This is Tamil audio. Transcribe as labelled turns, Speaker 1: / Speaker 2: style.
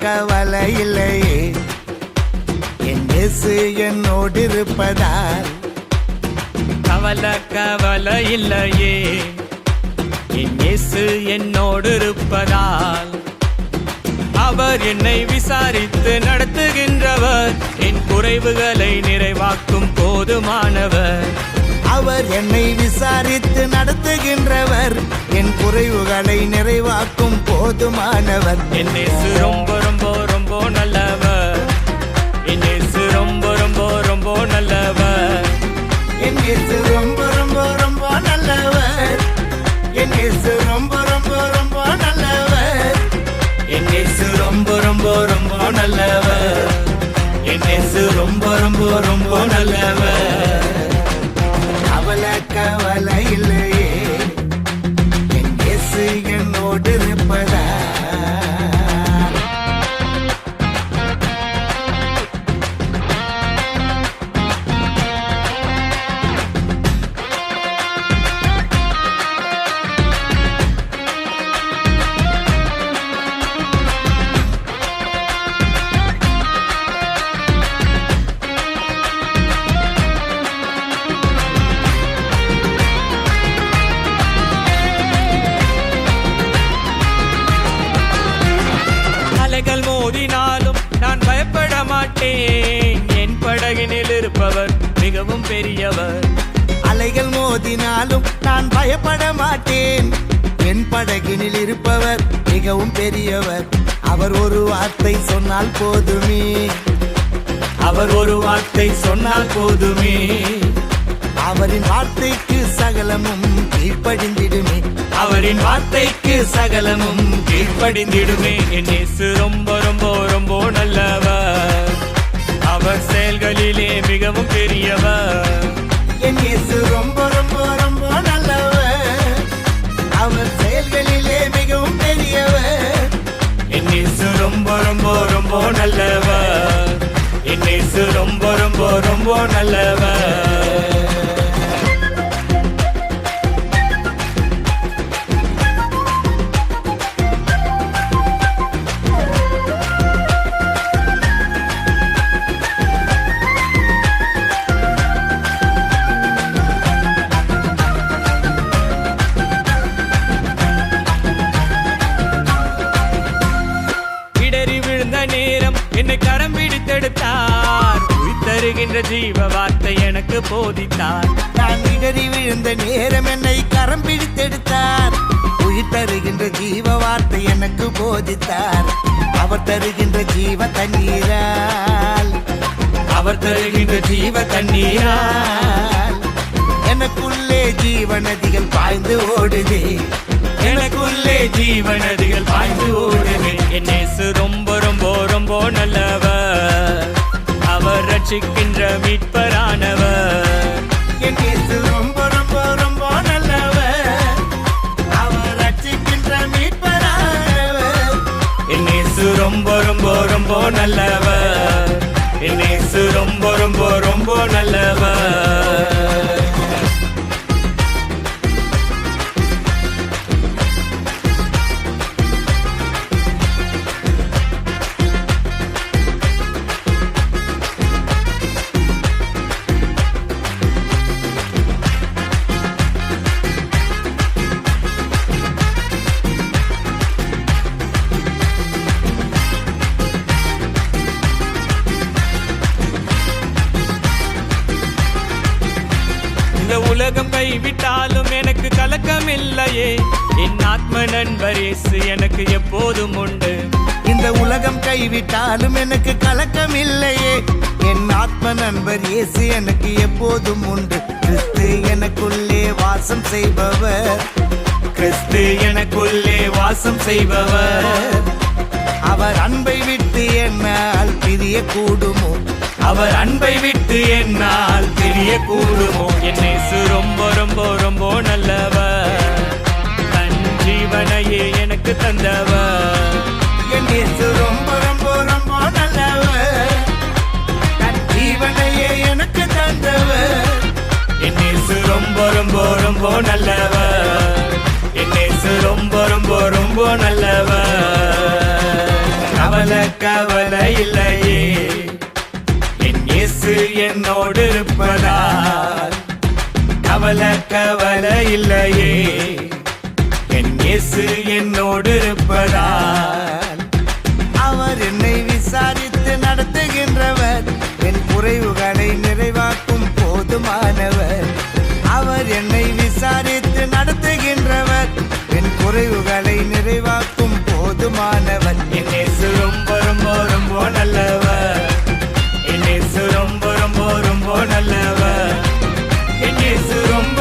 Speaker 1: கவலை இல்லையே, என் இயேசு என்னோடு இருப்பதால்.
Speaker 2: கவலை இல்லையே, என் இயேசு என்னோடு இருப்பதால். அவர் என்னை விசாரித்து நடத்துகின்றவர், என் குறைவுகளை நிறைவாக்கும் போதுமானவர்.
Speaker 1: அவர் என்னை விசாரித்து நடத்துகின்றவர், என் குறைவுகளை நிறைவாக்கும் போதுமானவர்.
Speaker 2: என் இயேசு ரொம்ப ரொம்ப ரொம்ப நல்லவர், என் இயேசு ரொம்ப ரொம்ப ரொம்ப நல்லவர்,
Speaker 1: என் இயேசு ரொம்ப ரொம்ப ரொம்ப நல்லவர், என் இயேசு ரொம்ப ரொம்ப ரொம்ப நல்லவர்,
Speaker 2: என் இயேசு ரொம்ப ரொம்ப ரொம்ப நல்லவர், என் இயேசு ரொம்ப ரொம்ப ரொம்ப நல்லவர்.
Speaker 1: கவலை இல்லையே, என் இயேசு என்னோடு இருப்பதால்.
Speaker 2: மோதினாலும் நான் பயப்பட மாட்டேன், என் படகினில் இருப்பவர் மிகவும் பெரியவர்.
Speaker 1: அலைகள் மோதினாலும் நான் பயப்பட மாட்டேன், என் படகினில் இருப்பவர் மிகவும் பெரியவர். அவர் ஒரு வார்த்தை சொன்னால் போதுமே,
Speaker 2: அவர் ஒரு வார்த்தை சொன்னால் போதுமே,
Speaker 1: அவரின் வார்த்தைக்கு சகலமும் கீழ்ப்படிந்திடுமே,
Speaker 2: அவரின் வார்த்தைக்கு சகலமும் கீழ்ப்படிந்திடுமே. என் இயேசு ரொம்ப ரொம்ப ரொம்ப நல்லவர், அவர் செயல்களிலே மிகவும் பெரியவர்.
Speaker 1: என் இயேசு ரொம்ப ரொம்ப ரொம்ப நல்லவர், அவர் செயல்களிலே மிகவும் பெரியவர்.
Speaker 2: என் இயேசு ரொம்ப ரொம்ப ரொம்ப நல்லவர், என் இயேசு ரொம்ப ரொம்ப ரொம்ப நல்லவர். நேரம் என்னை கரம் பிடித்தெடுத்தார், உயிர்த்தருகின்ற ஜீவ வார்த்தை எனக்கு போதித்தார்.
Speaker 1: நான் இடறி விழுந்த நேரம் என்னை கரம் பிடித்தெடுத்தார், உயிர் தருகின்ற ஜீவ வார்த்தை எனக்கு போதித்தார். அவர் தருகின்ற ஜீவ தண்ணீரால்,
Speaker 2: அவர் தருகின்ற ஜீவ தண்ணீரால்
Speaker 1: எனக்குள்ளே ஜீவ நதிகள் பாய்ந்து ஓடுதே,
Speaker 2: எனக்குள்ளே ஜீவ நதிகள் பாய்ந்து ஓடுதே. என் இயேசு ரொம்ப ரொம்ப ரொம்ப நல்லவர், அவர் ரட்சிக்கின்ற மீட்பரானவர்.
Speaker 1: என் இயேசு ரொம்ப ரொம்ப ரொம்ப நல்லவர், அவர் ரட்சிக்கின்ற மீட்பரானவர்.
Speaker 2: என் இயேசு ரொம்ப ரொம்ப ரொம்ப நல்லவர், என் இயேசு ரொம்ப ரொம்ப ரொம்ப நல்லவர். உலகம் கைவிட்டாலும் எனக்கு கலக்கம் இல்லையே, என் ஆத்ம நண்பர் இயேசு எனக்கு எப்போதும் உண்டு.
Speaker 1: இந்த உலகம் கைவிட்டாலும் எனக்கு கலக்கம் இல்லையே, என் ஆத்ம நண்பர் இயேசு எனக்கு எப்போதும் உண்டு. கிறிஸ்து எனக்குள்ளே வாசம் செய்பவர்,
Speaker 2: கிறிஸ்து எனக்குள்ளே வாசம் செய்பவர்.
Speaker 1: அவர் அன்பை விட்டு என்னால் பிரிய கூடுமோ,
Speaker 2: அவர் அன்பை விட்டு என்னால் பிரிய கூடுமோ. என் இயேசு ரொம்ப ரொம்ப ரொம்ப நல்லவர், தன் ஜீவனையே எனக்கு தந்தவர்.
Speaker 1: என் இயேசு ரொம்ப ரொம்ப ரொம்ப நல்லவர், தன் ஜீவனையே எனக்கு தந்தவர்.
Speaker 2: என் இயேசு ரொம்ப ரொம்ப ரொம்ப நல்லவர், என் இயேசு ரொம்ப ரொம்ப ரொம்ப நல்லவர். கவலை கவலை இல்லையே என் இயேசு என்னோடு இருப்பதால் கவலை கவலை இல்லையே என் இயேசு என்னோடு இருப்பதால்
Speaker 1: அவர் என்னை விசாரித்து நடத்துகின்றவர் என் குறைவுகளை நிறைவாக்கும் போதுமானவர் அவர் என்னை விசாரித்து நடத்துகின்றவர் என் குறைவுகளை நிறைவாக்கும் போதுமானவர்
Speaker 2: என் இயேசு ரொம்ப ரொம்ப ரொம்ப நல்லவர் என் இயேசு ரொம்ப ரொம்ப ரொம்ப நல்லவர் என் இயேசு ரொம்ப